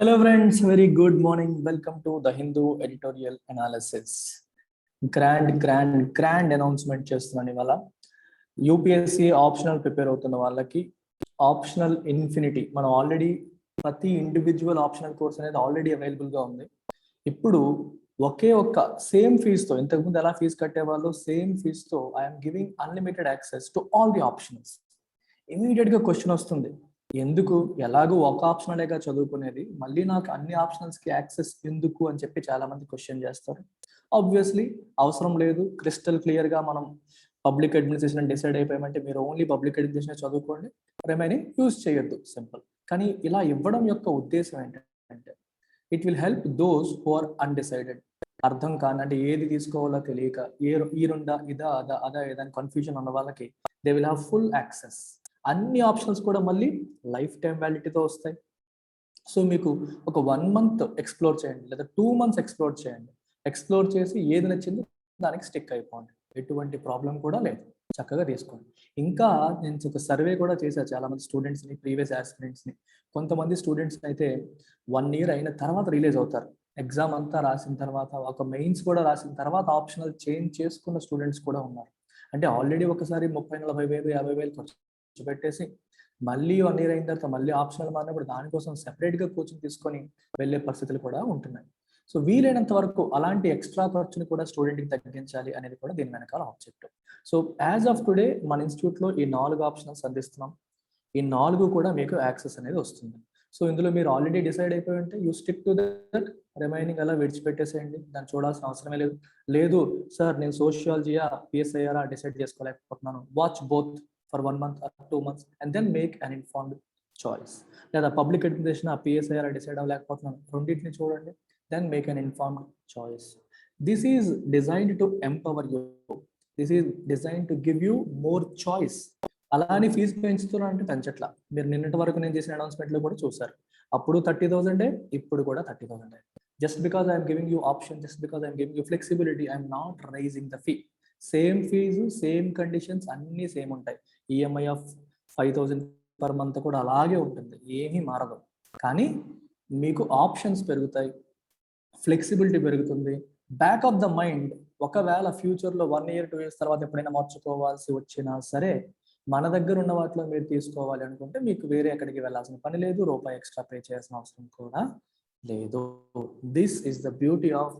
Hello friends, very good morning. Welcome to the Hindu editorial analysis. Grand announcement చేస్తున్నాను ఇవాళ. UPSC optional prepare అవుతున్న వాళ్ళకి optional infinity మనం already ప్రతి individual optional course అనేది already అవైలబుల్గా ఉంది. ఇప్పుడు ఒకే ఒక్క సేమ్ ఫీజుతో, ఇంతకుముందు ఎలా ఫీజు కట్టేవాళ్ళు సేమ్ ఫీజుతో I'm giving unlimited access to all the optionals. ఇమీడియట్గా క్వశ్చన్ వస్తుంది, ఎందుకు? ఎలాగో ఒక ఆప్షనలేగా చదువుకునేది, మళ్ళీ నాకు అన్ని ఆప్షనల్స్కి యాక్సెస్ ఎందుకు అని చెప్పి చాలా మంది క్వశ్చన్ చేస్తారు. ఆబ్వియస్లీ అవసరం లేదు. క్రిస్టల్ క్లియర్గా మనం పబ్లిక్ అడ్మినిస్ట్రేషన్ డిసైడ్ అయిపోయామంటే మీరు ఓన్లీ పబ్లిక్ అడ్మినిస్ట్రేషన్ చదువుకోండి, రిమైనింగ్ యూజ్ చేయొద్దు, సింపుల్. కానీ ఇలా ఇవ్వడం యొక్క ఉద్దేశం ఏంటంటే it will help those who are undecided. అర్థం కాని అంటే ఏది తీసుకోవాలో తెలియక ఈ రెండా ఇదా అదా ఏదైనా కన్ఫ్యూజన్ ఉన్న వాళ్ళకి they will have full access. అన్ని ఆప్షన్స్ కూడా మళ్ళీ లైఫ్ టైం వ్యాలిడిటీతో వస్తాయి. సో మీకు ఒక 1 month ఎక్స్ప్లోర్ చేయండి, లేదా 2 months ఎక్స్ప్లోర్ చేయండి. ఎక్స్ప్లోర్ చేసి ఏది నచ్చిందో దానికి స్టిక్ అయిపోండి, ఎటువంటి ప్రాబ్లం కూడా లేదు, చక్కగా తీసుకోండి. ఇంకా నేను ఒక సర్వే కూడా చేశాను చాలా మంది స్టూడెంట్స్ని, ప్రీవియస్ ఆస్పిరెంట్స్ని. కొంతమంది స్టూడెంట్స్ అయితే 1 year అయిన తర్వాత రిలీజ్ అవుతారు. ఎగ్జామ్ అంతా రాసిన తర్వాత, ఒక మెయిన్స్ కూడా రాసిన తర్వాత ఆప్షనల్ చేంజ్ చేసుకున్న స్టూడెంట్స్ కూడా ఉన్నారు. అంటే ఆల్రెడీ ఒకసారి 30,000, 40,000, 50,000 ఖర్చు పెట్టేసి మళ్ళీ 1 year అయిన తర్వాత మళ్ళీ ఆప్షనల్ మారినప్పుడు దానికోసం సెపరేట్గా కోచింగ్ తీసుకొని వెళ్ళే పరిస్థితులు కూడా ఉంటున్నాయి. సో వీలైనంత వరకు అలాంటి ఎక్స్ట్రా ఖర్చుని కూడా స్టూడెంట్కి తగ్గించాలి అనేది కూడా దీని వెనకాల objective. So as of today మన ఇన్స్టిట్యూట్లో ఈ 4 ఆప్షనల్స్ అందిస్తున్నాం. ఈ 4 కూడా మీకు యాక్సెస్ అనేది వస్తుంది. సో ఇందులో మీరు ఆల్రెడీ డిసైడ్ అయిపోయి ఉంటే you stick to that, remaining అలా విడిచిపెట్టేసేయండి, దాన్ని చూడాల్సిన అవసరమే లేదు. లేదు సార్ నేను సోషియాలజీయా పిఎస్ఐఆర్ డిసైడ్ చేసుకోలేకపోతున్నాను, watch both for 1 month or 2 months and then make an informed choice. లేదా పబ్లిక్ అడ్మినిస్ట్రేషన్ పిఎస్ఐఆర్ డిసైడ్ అవ్వలేకపోతున్నాను, రెండింటిని చూడండి, then make an informed choice. This is designed to empower you. This is designed to give you more choice. అలానే fee పెంచుతున్నా అంటే పెంచట్లా. మీరు నిన్నటి వరకు నేను చేసిన అనౌన్స్మెంట్లో కూడా చూసారు, అప్పుడు 30,000, ఇప్పుడు కూడా 30,000. Just because I'm giving you option, just because I'm giving you flexibility, I'm not raising the fee. Same fees, same conditions అన్నీ సేమ్ ఉంటాయి. ఈఎంఐ ఆఫ్ 5,000 per month కూడా అలాగే ఉంటుంది, ఏమీ మారదు. కానీ మీకు ఆప్షన్స్ పెరుగుతాయి, ఫ్లెక్సిబిలిటీ పెరుగుతుంది. బ్యాక్ ఆఫ్ ద మైండ్, ఒకవేళ ఫ్యూచర్లో 1 year 2 years తర్వాత ఎప్పుడైనా మార్చుకోవాల్సి వచ్చినా సరే మన దగ్గర ఉన్న వాటిలో మీరు తీసుకోవాలి అనుకుంటే మీకు వేరే ఎక్కడికి వెళ్ళాల్సిన పని లేదు, రూపాయి ఎక్స్ట్రా పే చేయాల్సిన అవసరం కూడా లేదు. This is the beauty of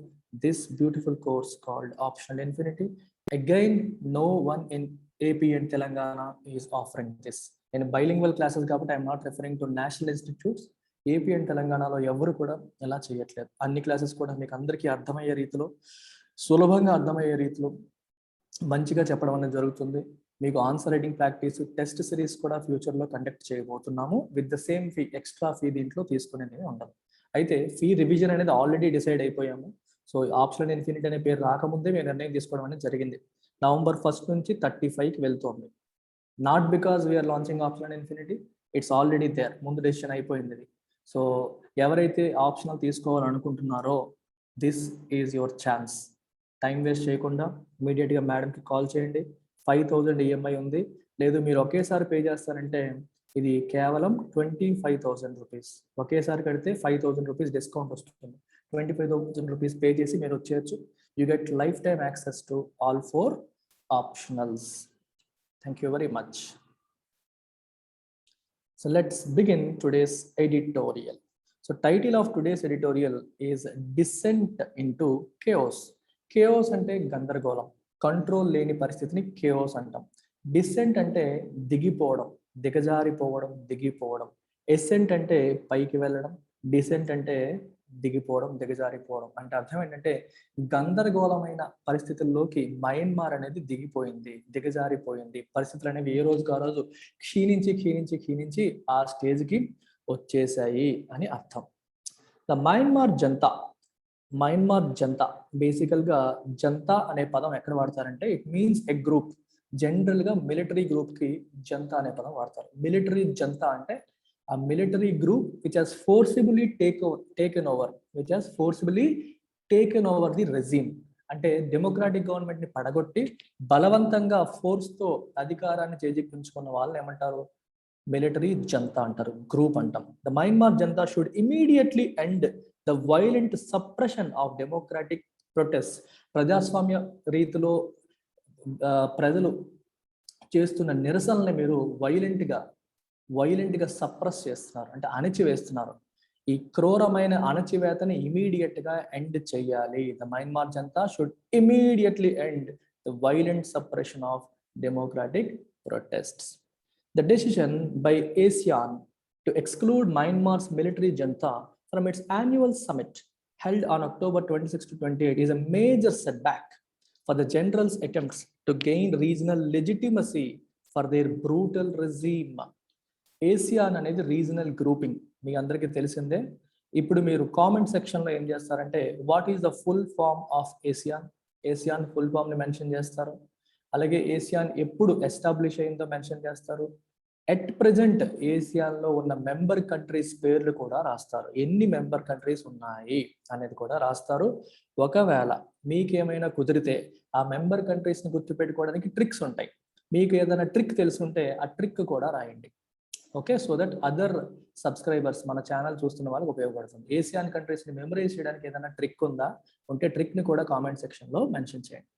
this beautiful course called optional infinity. Again no one in AP and Telangana is offering this. నేను బైలింగ్వల్ క్లాసెస్ కాబట్టి I'm not referring to national institutes. AP and తెలంగాణలో ఎవరు కూడా ఎలా చేయట్లేదు. అన్ని క్లాసెస్ కూడా మీకు అందరికీ అర్థమయ్యే రీతిలో, సులభంగా అర్థమయ్యే రీతిలో మంచిగా చెప్పడం అనేది జరుగుతుంది. మీకు answer writing practice, test series కూడా ఫ్యూచర్లో కండక్ట్ చేయబోతున్నాము with the same fee. Extra fee దీంట్లో తీసుకునేది ఉండదు. అయితే ఫీ రివిజన్ అనేది ఆల్రెడీ డిసైడ్ అయిపోయాము. సో ఆప్షనల్ ఇన్ఫినిటీ అనే పేరు రాకముందే మేము నిర్ణయం తీసుకోవడం అనేది జరిగింది. November 1st నుంచి 35కి వెళ్తుంది. Not because we're launching optional infinity, it's already there, ముందు డెసిషన్ అయిపోయింది. సో ఎవరైతే ఆప్షనల్ తీసుకోవాలనుకుంటున్నారో this is your chance. Time waste చేయకుండా ఇమీడియట్గా మేడంకి కాల్ చేయండి. 5,000 ఈఎంఐ ఉంది, లేదు మీరు ఒకేసారి పే చేస్తారంటే ఇది కేవలం 25,000 రూపీస్. ఒకేసారి కడితే 5,000 రూపీస్ డిస్కౌంట్ వస్తుంది. 25,000 రూపీస్ పే చేసి మీరు వచ్చేయచ్చు. You get lifetime access to all 4 optionals. Thank you very much. So let's begin today's editorial. So title of today's editorial is Descent into Chaos. Chaos అంటే గందరగోళం, control లేని పరిస్థితిని chaos అంటాం. Decent అంటే దిగిపోవడం, దిగజారిపోవడం, దిగిపోవడం. Accent అంటే పైకి వెళ్ళడం, డిసెంట్ అంటే దిగిపోవడం, దిగజారిపోవడం. అంటే అర్థం ఏంటంటే గందరగోళమైన పరిస్థితుల్లోకి మయన్మార్ అనేది దిగిపోయింది, దిగజారిపోయింది. పరిస్థితులు అనేవి ఏ రోజుకు ఆ రోజు క్షీణించి ఆ స్టేజ్కి వచ్చేసాయి అని అర్థం. ద మయన్మార్ జనతా బేసికల్గా జనతా అనే పదం ఎక్కడ వాడతారంటే ఇట్ మీన్స్ ఎ గ్రూప్. జనరల్గా మిలిటరీ గ్రూప్కి జనతా అనే పదం వాడతారు. మిలిటరీ జనతా అంటే a military group which has forcibly taken over the regime. అంటే డెమోక్రాటిక్ గవర్నమెంట్ ని పడగొట్టి బలవంతంగా ఫోర్స్ తో అధికారాన్ని చేజిక్కించుకున్న వాళ్ళు ఏమంటారు? మిలిటరీ జనతా అంటారు, గ్రూప్ అంటాం. The Myanmar Janata should immediately end the violent suppression of democratic protest. ప్రజాస్వామ్య రీతిలో ప్రజలు చేస్తున్న నిరసనల్ని మీరు వైలెంట్గా సప్రెస్ చేస్తున్నారు, అంటే అణచివేస్తున్నారు. ఈ క్రూరమైన అణచివేతని ఇమీడియట్ గా ఎండ్ చేయాలి. The Myanmar Janata should immediately end the violent suppression of democratic protests. The decision by ASEAN to exclude Myanmar's military junta from its annual summit held on October 26 to 28 is a major setback for the generals' attempts to gain regional legitimacy for their brutal regime. ASEAN అనేది regional grouping, మీ అందరికీ తెలిసిందే. ఇప్పుడు మీరు comment సెక్షన్లో ఏం చేస్తారంటే what is the full form of ASEAN full form ని మెన్షన్ చేస్తారు. అలాగే ఏసియాన్ ఎప్పుడు ఎస్టాబ్లిష్ అయిందో మెన్షన్ చేస్తారు. ఎట్ ప్రెజెంట్ ఏసియాన్లో ఉన్న మెంబర్ కంట్రీస్ పేర్లు కూడా రాస్తారు, ఎన్ని మెంబర్ కంట్రీస్ ఉన్నాయి అనేది కూడా రాస్తారు. ఒకవేళ మీకేమైనా కుదిరితే ఆ మెంబర్ కంట్రీస్ని గుర్తుపెట్టుకోవడానికి ట్రిక్స్ ఉంటాయి. మీకు ఏదైనా ట్రిక్ తెలుసుంటే ఆ ట్రిక్ కూడా రాయండి. Okay, so that other subscribers, మన ఛానల్ చూస్తున్న వాళ్ళకి ఉపయోగపడుతుంది. ఏసియాన్ కంట్రీస్ని మెమరైజ్ చేయడానికి ఏదైనా ట్రిక్ ఉందా, ఉంటే ట్రిక్ని కూడా కామెంట్ సెక్షన్లో మెన్షన్ చేయండి.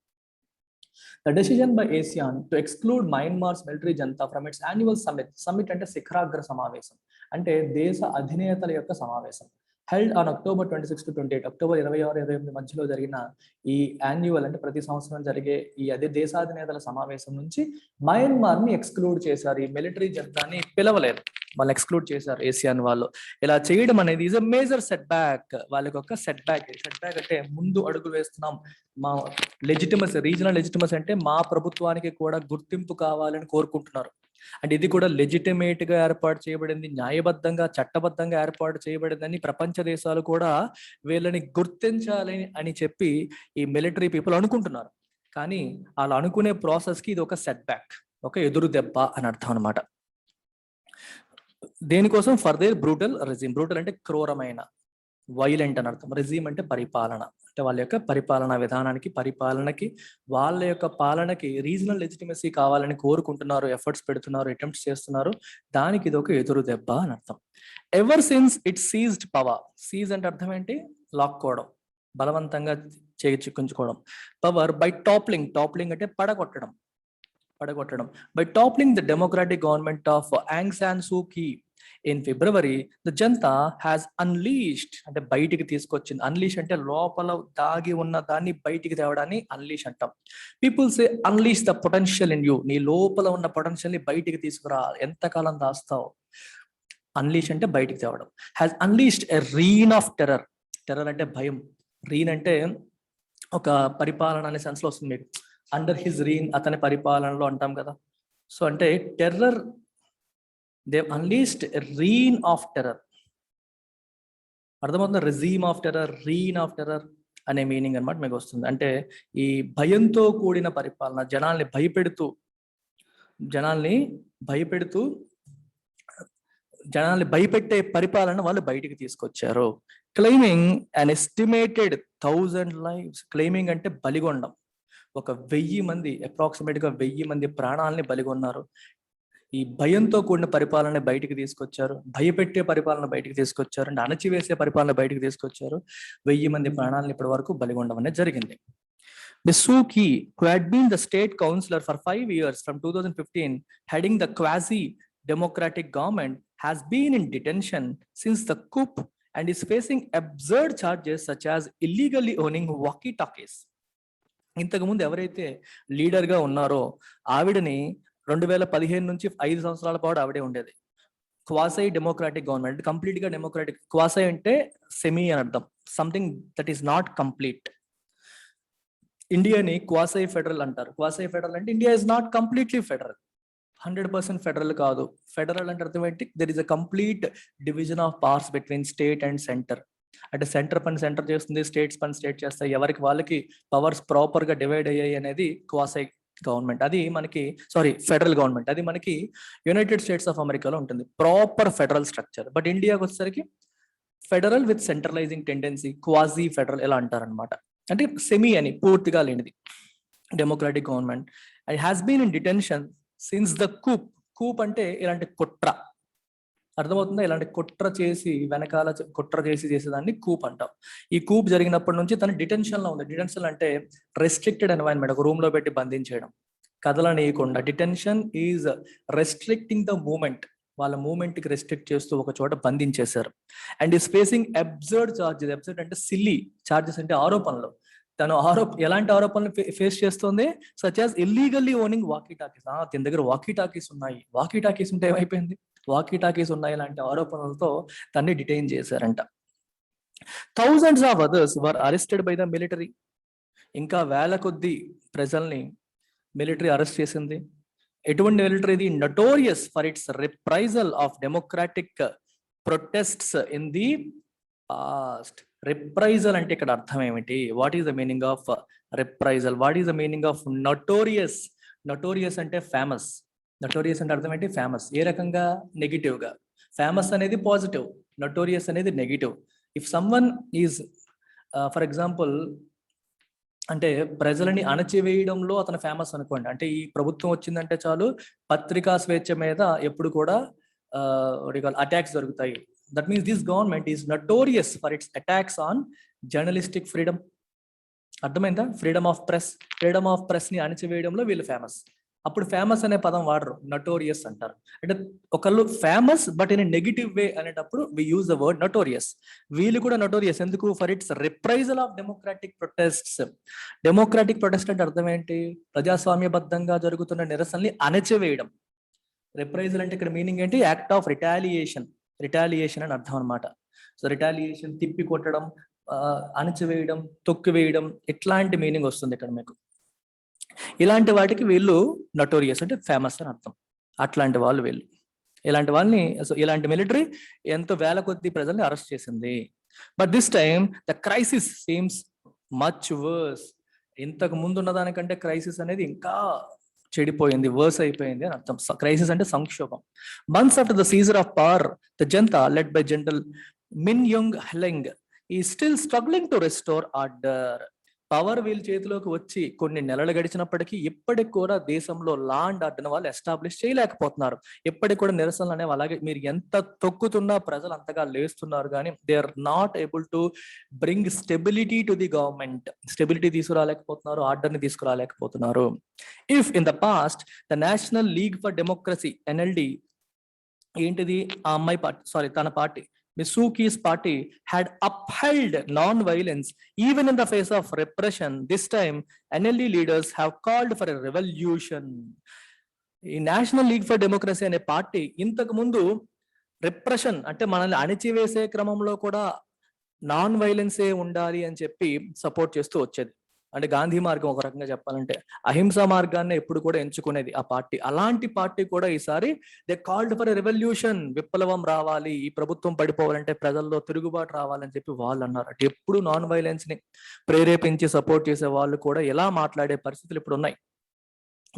The decision by ASEAN to exclude Myanmar's military junta from its annual summit అంటే శిఖరాగ్ర సమావేశం, అంటే దేశ అధినేతల యొక్క సమావేశం, held on October 26 to 28, October 26-28 మధ్యలో జరిగిన ఈ యాన్యువల్ అంటే ప్రతి సంవత్సరం జరిగే ఈ అదే దేశాధినేతల సమావేశం నుంచి మయన్మార్ ని ఎక్స్క్లూడ్ చేశారు. ఈ మిలిటరీ జంతాని పిలవలేదు, వాళ్ళు ఎక్స్క్లూడ్ చేశారు ఏసియాన్ వాళ్ళు. ఇలా చేయడం అనేది is a major set back, వాళ్ళకి ఒక సెట్ బ్యాక్ అంటే ముందు అడుగు వేస్తున్నాం, మా లెజిటిమసీ, రీజనల్ లెజిటిమసీ అంటే మా ప్రభుత్వానికి కూడా గుర్తింపు కావాలని కోరుకుంటున్నారు. అంటే ఇది కూడా లెజిటిమేట్ గా ఏర్పాటు చేయబడింది, న్యాయబద్ధంగా చట్టబద్ధంగా ఏర్పాటు చేయబడిందని ప్రపంచ దేశాలు కూడా వీళ్ళని గుర్తించాలని అని చెప్పి ఈ మిలిటరీ పీపుల్ అనుకుంటున్నారు. కానీ అలా అనుకునే ప్రాసెస్ కి ఇది ఒక సెట్ బ్యాక్, ఒక ఎదురు దెబ్బ అని అర్థం అనమాట. దేనికోసం? For their brutal regime. Brutal అంటే క్రూరమైన, వైలెంట్ అని అర్థం. రెజిమ్ అంటే పరిపాలన, అంటే వాళ్ళ యొక్క పరిపాలనా విధానానికి, పరిపాలనకి, వాళ్ళ యొక్క పాలనకి రీజనల్ లెజిటిమసీ కావాలని కోరుకుంటున్నారు, ఎఫర్ట్స్ పెడుతున్నారు, అటెంప్ట్స్ చేస్తున్నారు. దానికి ఇది ఒక ఎదురు దెబ్బ అని అర్థం. Ever since it seized power. Seize అంటే అర్థం ఏంటి? లాక్కోవడం, బలవంతంగా చిక్కించుకోవడం. పవర్ బై టాప్లింగ్ అంటే పడగొట్టడం. By toppling the democratic government of Aung San Suu Kyi in February, the junta has unleashed అంటే బయటికి తీసుకొచ్చింది. అన్లీష్ అంటే లోపల దాగి ఉన్న దాన్ని బయటికి తేవడాన్ని అన్లీష్ అంటాం. People say unleash the potential in you. నీ లోపల ఉన్న పొటెన్షియల్ ని బయటికి తీసుకురా, ఎంతకాలం దాస్తావు. అన్లీష్ అంటే బయటికి తేవడం. Has unleashed a reign of terror. Terror అంటే భయం. రీన్ అంటే ఒక పరిపాలన అనే సెన్స్ లో వస్తుంది మీకు. అండర్ హిజ్ రీన్, అతని పరిపాలనలో అంటాం కదా. సో అంటే terror, they unleashed reign of terror. అర్థమవుతుంది? Regime of terror, reign of terror అనే మీనింగ్ అనమాట మీకు వస్తుంది. అంటే ఈ భయంతో కూడిన పరిపాలన, జనాల్ని భయపెట్టే పరిపాలన వాళ్ళు బయటికి తీసుకొచ్చారు. క్లెయిమింగ్ అన్ ఎస్టిమేటెడ్ 1000 lives. క్లెయిమింగ్ అంటే బలిగొండం. 1000 మంది, అప్రాక్సిమేట్ గా 1000 మంది ప్రాణాలని బలిగొన్నారు. ఈ భయంతో కూడిన పరిపాలన బయటికి తీసుకొచ్చారు, భయపెట్టే పరిపాలన బయటికి తీసుకొచ్చారు, అంటే అణచివేసే పరిపాలన బయటికి తీసుకొచ్చారు. 1000 మంది ప్రాణాలను ఇప్పటి వరకు బలిగొండం అనేది జరిగింది. The Suu Kyi, who had been the state councillor for 5 years from 2015, heading the quasi-democratic government, has been in detention since the coup and is facing absurd charges such as illegally owning walkie-talkies. ఇంతకుముందు ఎవరైతే leader గా ఉన్నారో ఆవిడని 2015 నుంచి 5 సంవత్సరాల పాటు ఆవిడే ఉండేది. క్వాసై డెమోక్రాటిక్ గవర్నమెంట్, కంప్లీట్ గా డెమోక్రాటిక్. క్వాసై అంటే సెమీ అని అర్థం, something that is not complete. ఇండియాని క్వాసై ఫెడరల్ అంటారు. క్వాసై ఫెడరల్ అంటే India is not completely federal, 100% federal కాదు. ఫెడరల్ అంటే అర్థం ఏంటి? There is a complete division of powers between state and centre. అంటే సెంటర్ పని సెంటర్ చేస్తుంది, స్టేట్స్ పని స్టేట్ చేస్తాయి, ఎవరికి వాళ్ళకి పవర్స్ ప్రాపర్ గా డివైడ్ అయ్యాయి అనేది క్వాసై గవర్నమెంట్. అది మనకి ఫెడరల్ గవర్నమెంట్, అది మనకి యునైటెడ్ స్టేట్స్ ఆఫ్ అమెరికాలో ఉంటుంది, ప్రాపర్ ఫెడరల్ స్ట్రక్చర్. బట్ ఇండియాకి వచ్చేసరికి federal with centralising tendency, quasi federal ఇలా అంటారనమాట. అంటే సెమీ అని, పూర్తిగా లేనిది democratic government. And has been in detention since the coup. Coup అంటే ఇలాంటి కుట్ర, అర్థమవుతుందా? ఇలాంటి కుట్ర చేసి వెనకాల కుట్ర చేసేదాన్ని కూప్ అంటాం. ఈ కూప్ జరిగినప్పటి నుంచి తను డిటెన్షన్ లో ఉంది. డిటెన్షన్ అంటే రెస్ట్రిక్టెడ్ ఎన్వైరన్మెంట్, ఒక రూమ్ లో పెట్టి బంధించేయడం, కదలనీయకుండా. Detention is restricting the movement, వాళ్ళ మూమెంట్ కి రెస్ట్రిక్ట్ చేస్తూ ఒక చోట బంధించేశారు. And is facing absurd charges. Absurd అంటే సిల్లీ, చార్జెస్ అంటే ఆరోపణలు. తను ఎలాంటి ఆరోపణలు ఫేస్ చేస్తుంది? Such as illegally owning walkie talkies. తన దగ్గర వాకీ టాకీస్ ఉన్నాయి, వాకీ టాకీస్ ఉంటే ఏమైపోయింది, వాకీ టాకీస్ ఉన్నాయి లాంటి ఆరోపణలతో తన్ని డిటైన్ చేశారంట. Thousands of others were arrested by the military. ఇంకా వేల కొద్ది ప్రజల్ని మిలిటరీ అరెస్ట్ చేసింది. ఎటువంటి మిలిటరీ ఇది? Notorious for its reprisal of democratic protests in the past. Reprisal అంటే ఇక్కడ అర్థం ఏమిటి? What is the meaning of reprisal? What is the meaning of notorious? Notorious అంటే ఫేమస్. నటోరియస్ అంటే అర్థం ఏంటి? ఫేమస్. ఏ రకంగా? నెగిటివ్ గా. ఫేమస్ అనేది పాజిటివ్, నటోరియస్ అనేది negative. If someone is for example అంటే ప్రజలని అణచివేయడంలో అతను ఫేమస్ అనుకోండి. అంటే ఈ ప్రభుత్వం వచ్చిందంటే చాలు పత్రికా స్వేచ్ఛ మీద ఎప్పుడు కూడా అటాక్స్ జరుగుతాయి. That means this government is notorious for its attacks on journalistic freedom. అర్థమైందా? Freedom of press, freedom of press ని అణచివేయడంలో వీళ్ళు ఫేమస్. అప్పుడు ఫేమస్ అనే పదం వాడరు, నటోరియస్ అంటారు. అంటే ఒకళ్ళు famous but in negative way అనేటప్పుడు we use the word notorious. వీళ్ళు కూడా నటోరియస్ ఎందుకు? For its reprisal of democratic protests. Democratic protest అంటే అర్థం ఏంటి? ప్రజాస్వామ్యబద్ధంగా జరుగుతున్న నిరసనల్ని అణచివేయడం. రిప్రైజల్ అంటే ఇక్కడ మీనింగ్ ఏంటి? Act of retaliation. రిటాలియేషన్ అని అర్థం అనమాట. సో రిటాలియేషన్, తిప్పి కొట్టడం, అణచివేయడం, తొక్కివేయడం, ఇట్లాంటి మీనింగ్ వస్తుంది ఇక్కడ మీకు. ఇలాంటి వాటికి వీళ్ళు నటోరియస్ అంటే ఫేమస్ అని అర్థం. అట్లాంటి వాళ్ళు వీళ్ళు. ఇలాంటి వాళ్ళని, ఇలాంటి మిలిటరీ ఎంతో వేల కొద్ది ప్రజల్ని అరెస్ట్ చేసింది. But this time the crisis seems much worse. ఇంతకు ముందు ఉన్న దానికంటే క్రైసిస్ అనేది ఇంకా చెడిపోయింది, వర్స్ అయిపోయింది అని అర్థం. క్రైసిస్ అంటే సంక్షోభం. Months after the seizure of power, the junta led by general Min Aung Hlaing is still struggling to restore order. Power వీళ్ళ చేతిలోకి వచ్చి కొన్ని నెలలు గడిచినప్పటికీ ఇప్పటికి కూడా దేశంలో లా అండ్ ఆర్డర్ వాళ్ళు ఎస్టాబ్లిష్ చేయలేకపోతున్నారు. ఇప్పటికి కూడా నిరసనలు అనేవి అలాగే, మీరు ఎంత తొక్కుతున్నా ప్రజలు అంతగా లేస్తున్నారు కానీ they are not able to bring stability to the government. Stability తీసుకురాలేకపోతున్నారు, ఆర్డర్ ని తీసుకురాలేకపోతున్నారు. If in the past the national league for democracy, NLD, ఏంటిది ఆ అమ్మాయి పార్టీ, సారీ తన party Misuki's party had upheld non-violence even in the face of repression. This time, NLD leaders have called for a revolution. ఈ national league for democracy అనే party ఇంతకు ముందు repression అంటే మనల్ని అణిచివేసే క్రమంలో కూడా నాన్ వైలెన్సే ఉండాలి అని చెప్పి సపోర్ట్ చేస్తూ వచ్చేది. అంటే గాంధీ మార్గం ఒక రకంగా చెప్పాలంటే అహింసా మార్గాన్ని ఎప్పుడు కూడా ఎంచుకునేది ఆ పార్టీ. అలాంటి పార్టీ కూడా ఈసారి they called for a revolution, విప్లవం రావాలి, ఈ ప్రభుత్వం పడిపోవాలంటే ప్రజల్లో తిరుగుబాటు రావాలని చెప్పి వాళ్ళు అన్నారు. అంటే ఎప్పుడు నాన్ వైలెన్స్ ని ప్రేరేపించి సపోర్ట్ చేసే వాళ్ళు కూడా ఎలా మాట్లాడే పరిస్థితులు ఇప్పుడు ఉన్నాయి.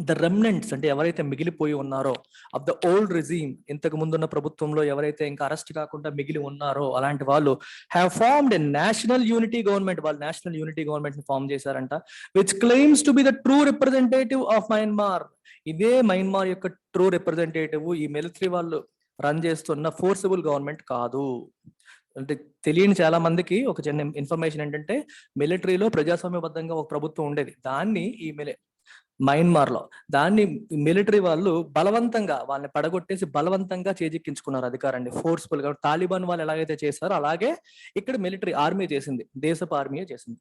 ద రెమినెంట్స్ అంటే ఎవరైతే మిగిలిపోయి ఉన్నారో ఆఫ్ ద ఓల్డ్ రిజీమ్, ఇంతకు ముందున్న ప్రభుత్వంలో ఎవరైతే ఇంకా అరెస్ట్ కాకుండా మిగిలి ఉన్నారో అలాంటి వాళ్ళు have formed a national unity government. వాళ్ళు నేషనల్ యూనిటీ గవర్నమెంట్ ని ఫార్మ్ చేశారంట. Which claims to be the true representative of Myanmar. ఇదే మయన్మార్ యొక్క ట్రూ రిప్రజెంటేటివ్. ఈ మిలిటరీ వాళ్ళు రన్ చేస్తున్న ఫోర్సబుల్ గవర్నమెంట్ కాదు. అంటే తెలియని చాలా మందికి ఒక చిన్న ఇన్ఫర్మేషన్ ఏంటంటే మిలిటరీలో ప్రజాస్వామ్యబద్ధంగా ఒక ప్రభుత్వం ఉండేది, దాన్ని ఈ మయన్మార్ లో దాన్ని మిలిటరీ వాళ్ళు బలవంతంగా వాళ్ళని పడగొట్టేసి బలవంతంగా చేజిక్కించుకున్నారు అధికారాన్ని, ఫోర్స్ఫుల్ గా. తాలిబాన్ వాళ్ళు ఎలాగైతే చేశారో అలాగే ఇక్కడ మిలిటరీ ఆర్మీ చేసింది, దేశపు ఆర్మీ చేసింది.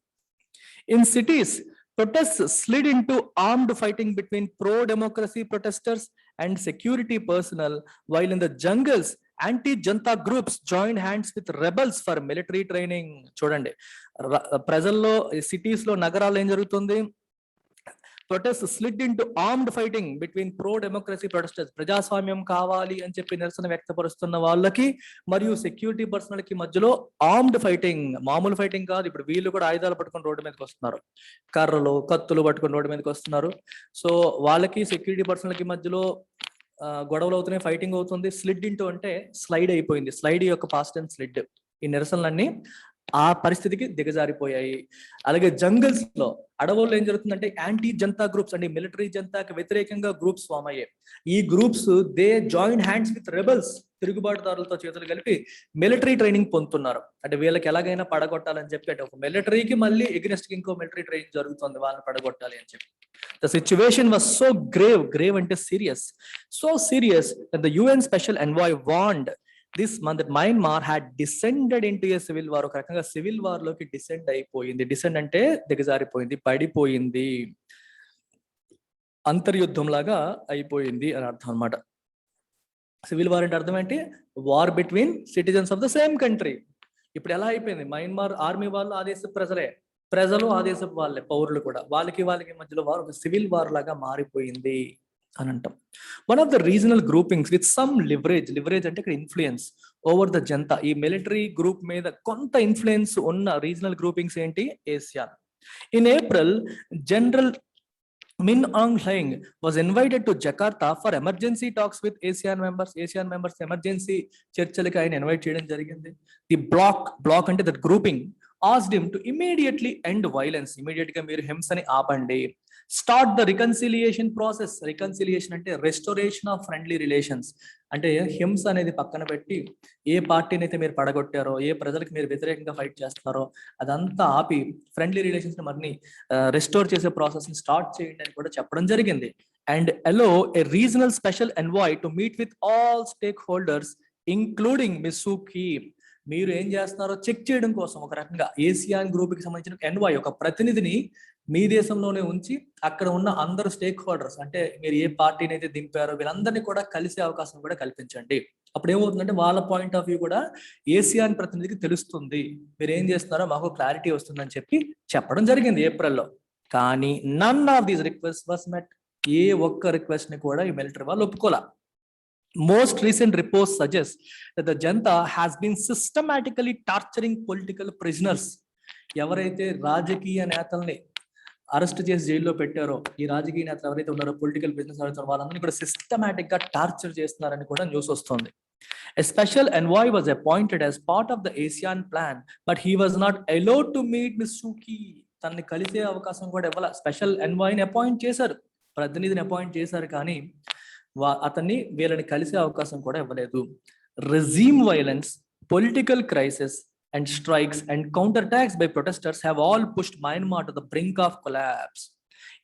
In cities protests slid into armed fighting between pro-democracy protesters and security personnel, while in the jungles anti-janta groups joined hands with rebels for military training. చూడండి, ప్రజల్లో సిటీస్ లో నగరాల్లో ఏం జరుగుతుంది? Protest స్లిడ్ into armed fighting between pro democracy protesters, ప్రజాస్వామ్యం కావాలి అని చెప్పి నిరసన వ్యక్తపరుస్తున్న వాళ్ళకి మరియు సెక్యూరిటీ పర్సనల్ కి మధ్యలో ఆర్మ్డ్ ఫైటింగ్. మామూలు ఫైటింగ్ కాదు, ఇప్పుడు వీళ్ళు కూడా ఆయుధాలు పట్టుకొని రోడ్డు మీదకి వస్తున్నారు, కర్రలు కత్తులు పట్టుకొని రోడ్డు మీదకి వస్తున్నారు. సో వాళ్ళకి సెక్యూరిటీ పర్సనల్ కి మధ్యలో గొడవలు అవుతున్నాయి, ఫైటింగ్ అవుతుంది. స్లిడ్ ఇంటూ అంటే స్లైడ్ అయిపోయింది, స్లైడ్ యొక్క పాస్ట్ అండ్ స్లిడ్. ఈ నిరసనలన్నీ ఆ పరిస్థితికి దిగజారిపోయాయి. అలాగే జంగల్స్ లో, అడవుల్లో ఏం జరుగుతుందంటే యాంటీ జనతా గ్రూప్స్ అంటే మిలిటరీ జనతాకి వ్యతిరేకంగా గ్రూప్స్ ఫామ్ అయ్యాయి. ఈ groups they join hands with rebels, తిరుగుబాటుదారులతో చేతులు కలిపి మిలిటరీ ట్రైనింగ్ పొందుతున్నారు. అంటే వీళ్ళకి ఎలాగైనా పడగొట్టాలని చెప్పి, అంటే ఒక మిలిటరీకి మళ్ళీ ఎగ్నెస్ట్ ఇంకో మిలిటరీ ట్రైనింగ్ జరుగుతుంది, వాళ్ళని పడగొట్టాలి అని చెప్పి. The situation was so grave అంటే serious, so serious that the UN Special Envoy warned this month that Myanmar had descended into a civil war. ఒక రకంగా సివిల్ వార్ లోకి డిసెండ్ అయిపోయింది. డిసెండ్ అంటే దిగజారిపోయింది, పడిపోయింది, అంతర్యుద్ధం లాగా అయిపోయింది అని అర్థం అనమాట. సివిల్ వార్ అంటే అర్థం ఏంటి? War between citizens of the same country. ఇప్పుడు ఎలా అయిపోయింది? మయన్మార్ ఆర్మీ వాళ్ళు ఆ దేశ ప్రజలే, ప్రజలు ఆ దేశపు వాళ్ళే, పౌరులు కూడా, వాళ్ళకి మధ్యలో వార్ ఒక సివిల్ వార్ లాగా మారిపోయింది అని అంటాం. One of the regional groupings with some leverage అంటే ఇక్కడ ఇన్ఫ్లుయెన్స్ ఓవర్ ద జనతా, ఈ మిలిటరీ గ్రూప్ మీద కొంత ఇన్ఫ్లుయెన్స్ ఉన్న రీజనల్ గ్రూపింగ్స్ ఏంటి? ASEAN. In April general Min Aung Hlaing was invited to Jakarta for emergency talks with ASEAN members. ASEAN members emergency చర్చలకు ఆయన invite చేయడం జరిగింది. ది బ్లాక్ అంటే that grouping asked him to immediately end violence. Immediate గా మీరు హింసని ఆపండి. Start the reconciliation process. Reconciliation అంటే restoration of friendly relations. అంటే హింస అనేది పక్కన పెట్టి, ఏ పార్టీని అయితే మీరు పడగొట్టారో, ఏ ప్రజలకు మీరు వ్యతిరేకంగా ఫైట్ చేస్తున్నారో అదంతా ఆపి ఫ్రెండ్లీ రిలేషన్స్ ని మరిని రెస్టోర్ చేసే ప్రాసెస్ ని స్టార్ట్ చేయండి అని కూడా చెప్పడం జరిగింది. And allow a regional special envoy to meet with all stakeholders including miss Suu Kyi. మీరు ఏం చేస్తున్నారో చెక్ చేయడం కోసం ఒక రకంగా ఏసియాన్ గ్రూప్ కి సంబంధించిన ఎన్వాయ్ ఒక ప్రతినిధిని మీ దేశంలోనే ఉంచి అక్కడ ఉన్న అందరు స్టేక్ హోల్డర్స్, అంటే మీరు ఏ పార్టీని అయితే దింపారో వీళ్ళందరినీ కూడా కలిసే అవకాశం కూడా కల్పించండి. అప్పుడు ఏమవుతుందంటే వాళ్ళ పాయింట్ ఆఫ్ వ్యూ కూడా ఏసియాన్ ప్రతినిధికి తెలుస్తుంది, మీరు ఏం చేస్తున్నారో మాకు క్లారిటీ వస్తుందని చెప్పి చెప్పడం జరిగింది ఏప్రిల్లో. కానీ none of these request was met. ఏ ఒక్క రిక్వెస్ట్ ని కూడా ఈ మిలిటరీ వాళ్ళు ఒప్పుకోలా. Most recent reports suggest that the junta has been systematically torturing political prisoners. ఎవరైతే రాజకీయ నేతల్ని అరెస్ట్ చేసి జైల్లో పెట్టారో, ఈ రాజకీయ నేతలు ఎవరైతే ఉన్నారో, పొలిటికల్ బిజినెస్ అవుతారో, వాళ్ళందరినీ కూడా సిస్టమాటిక్ గా టార్చర్ చేస్తున్నారని కూడా న్యూస్ వస్తుంది. A special envoy was appointed as part of the ASEAN plan, but he was not allowed to meet Ms. Suu Kyi. తనని కలిసే అవకాశం కూడా ఇవ్వాల. స్పెషల్ ఎన్వాయ్ని అపాయింట్ చేశారు, ప్రతినిధిని అపాయింట్ చేశారు, కానీ అతన్ని వీళ్ళని కలిసే అవకాశం కూడా ఇవ్వలేదు. Regime violence, political crisis and strikes and counterattacks by protesters have all pushed Myanmar to the brink of collapse.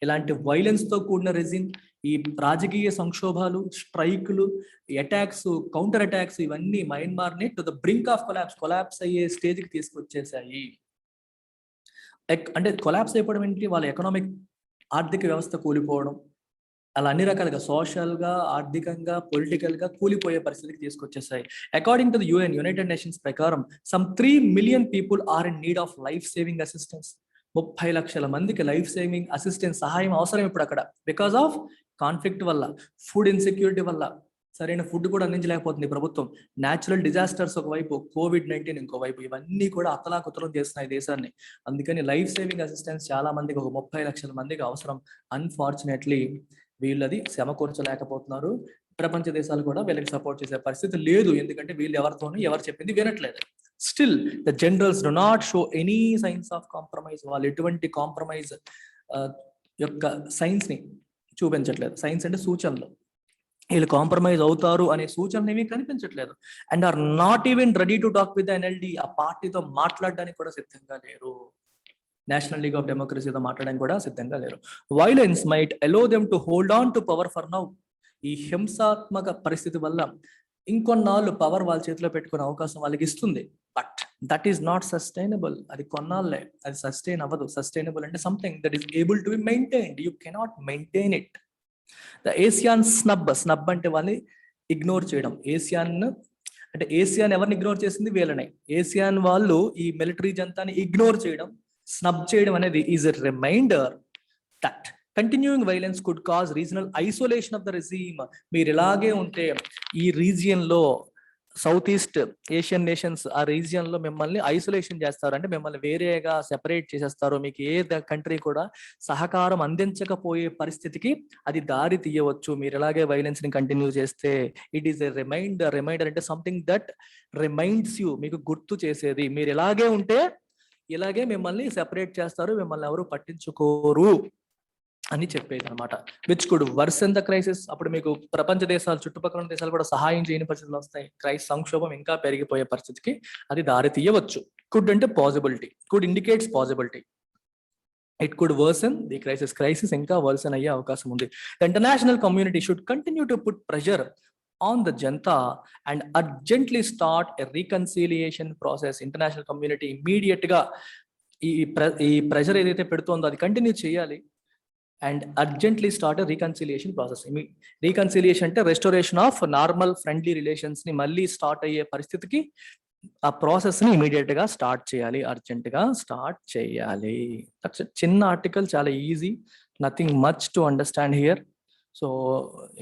ఇలాంటి వైలెన్స్ తో కూడిన రెజిమ్, ఈ రాజకీయ సంక్షోభాలు, స్ట్రైకులు, అటాక్స్, కౌంటర్ అటాక్స్, ఇవన్నీ మయన్మార్ ని to the brink of collapse అయ్యే స్టేజ్ కి తీసుకొచ్చేసాయి. అంటే కొలాప్స్ అయిపోవడం ఏంటి? వాళ్ళ ఎకనామిక్ ఆర్థిక వ్యవస్థ కూలిపోవడం, అలా అన్ని రకాలుగా సోషల్ గా, ఆర్థికంగా, పొలిటికల్ గా కూలిపోయే పరిస్థితికి తీసుకొచ్చేసాయి. According to the united nations ప్రకారం some 3 million people are in need of life saving assistance. 30 లక్షల మందికి లైఫ్ సేవింగ్ అసిస్టెన్స్ సహాయం అవసరం ఇప్పుడు అక్కడ. బికాస్ ఆఫ్ కాన్ఫ్లిక్ట్ వల్ల, ఫుడ్ ఇన్సెక్యూరిటీ వల్ల, సరైన ఫుడ్ కూడా అందించలేకపోతుంది ప్రభుత్వం, న్యాచురల్ డిజాస్టర్స్ ఒకవైపు, COVID-19 ఇంకోవైపు, ఇవన్నీ కూడా అతలాకుతలం చేస్తున్నాయి దేశాన్ని. అందుకని లైఫ్ సేవింగ్ అసిస్టెన్స్ చాలా మందికి, ఒక 30 లక్షల మందికి అవసరం. అన్ఫార్చునేట్లీ వీళ్ళది సమకూర్చలేకపోతున్నారు. ప్రపంచ దేశాలు కూడా వీళ్ళకి సపోర్ట్ చేసే పరిస్థితి లేదు, ఎందుకంటే వీళ్ళు ఎవరితోనూ ఎవరు చెప్పింది వినట్లేదు. Still the generals do not show any signs of compromise. వాళ్ళు ఎటువంటి కాంప్రమైజ్ యొక్క సైన్స్ ని చూపించట్లేదు. సైన్స్ అంటే సూచనలు, వీళ్ళు కాంప్రమైజ్ అవుతారు అనే సూచనలు ఏమీ కనిపించట్లేదు. And are not even ready to talk with NLD. ఆ పార్టీతో మాట్లాడడానికి కూడా సిద్ధంగా లేరు. నేషనల్ లీగ్ ఆఫ్ డెమోక్రసీతో మాట్లాడడానికి కూడా సిద్ధంగా లేరు. Violence might allow them to hold on to power for now. ఈ హింసాత్మక పరిస్థితి వల్ల ఇంకొన్నాళ్ళు పవర్ వాళ్ళ చేతిలో పెట్టుకునే అవకాశం వాళ్ళకి ఇస్తుంది. But that is not sustainable. అది కొన్నాళ్ళే, అది సస్టైన్ అవ్వదు. సస్టైనబుల్ అంటే something that is able to be maintained. You cannot maintain it. The ASEAN snub అంటే వాళ్ళని ఇగ్నోర్ చేయడం. ఏసియాన్ ఎవరిని ఇగ్నోర్ చేసింది? వీళ్ళనే. ఏసియాన్ వాళ్ళు ఈ మిలిటరీ జంతాని ఇగ్నోర్ చేయడం, స్నబ్ చేయడం అనేది is a reminder that continuing violence could cause regional isolation of the regime. మీరు ఇలాగే ఉంటే ఈ రీజియన్ లో, సౌత్ ఈస్ట్ ఏషియన్ నేషన్స్ ఆ రీజియన్ లో మిమ్మల్ని ఐసోలేషన్ చేస్తారు, అంటే మిమ్మల్ని వేరేగా సెపరేట్ చేసేస్తారు. మీకు ఏ కంట్రీ కూడా సహకారం అందించకపోయే పరిస్థితికి అది దారి తీయవచ్చు మీరు ఇలాగే వైలెన్స్ ని కంటిన్యూ చేస్తే. ఇట్ ఈస్ ఎ రిమైండర్ అంటే సంథింగ్ దట్ రిమైండ్స్ యూ, మీకు గుర్తు చేసేది. మీరు ఇలాగే ఉంటే ఇలాగే మిమ్మల్ని సెపరేట్ చేస్తారు, మిమ్మల్ని ఎవరు పట్టించుకోరు అని చెప్పేది అనమాట. Which could worsen the crisis. అప్పుడు మీకు ప్రపంచ దేశాలు, చుట్టుపక్కల ఉన్న దేశాలు కూడా సహాయం చేయని పరిస్థితులు వస్తాయి. సంక్షోభం ఇంకా పెరిగిపోయే పరిస్థితికి అది దారి తీయవచ్చు. కుడ్ అంటే possibility, could indicates possibility. It could worsen the crisis. Crisis ఇంకా వర్సన్ అయ్యే అవకాశం ఉంది. The international community should continue to put pressure on the junta and urgently start a reconciliation process. International community immediate గా ఈ pressure ఏదైతే పెడుతుందో అది continue చేయాలి. And urgently start reconciliation process. Reconciliation అంటే restoration of normal friendly relations ని మళ్ళీ start అయ్యే పరిస్థితికి ఆ ప్రాసెస్ ని ఇమీడియట్ గా స్టార్ట్ చేయాలి, అర్జెంట్ గా స్టార్ట్ చేయాలి. చిన్న ఆర్టికల్, చాలా easy, nothing much to understand here. So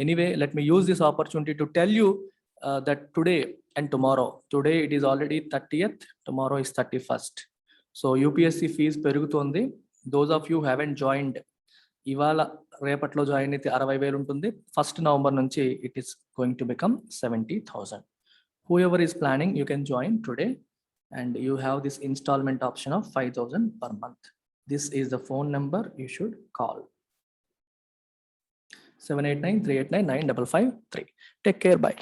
anyway, let me use this opportunity to tell you that today and tomorrow, today it is already 30th, tomorrow is 31st. So UPSC fee పెరుగుతోంది. Those of you haven't joined, ఇవాళ రేపట్లో join అయితే 60,000 ఉంటుంది. 1st November నుంచి it is going to become 70,000. Whoever is planning, you can join today and you have this installment option of 5,000 per month. This is the phone number you should call. 789-389-9553. Take care. Bye.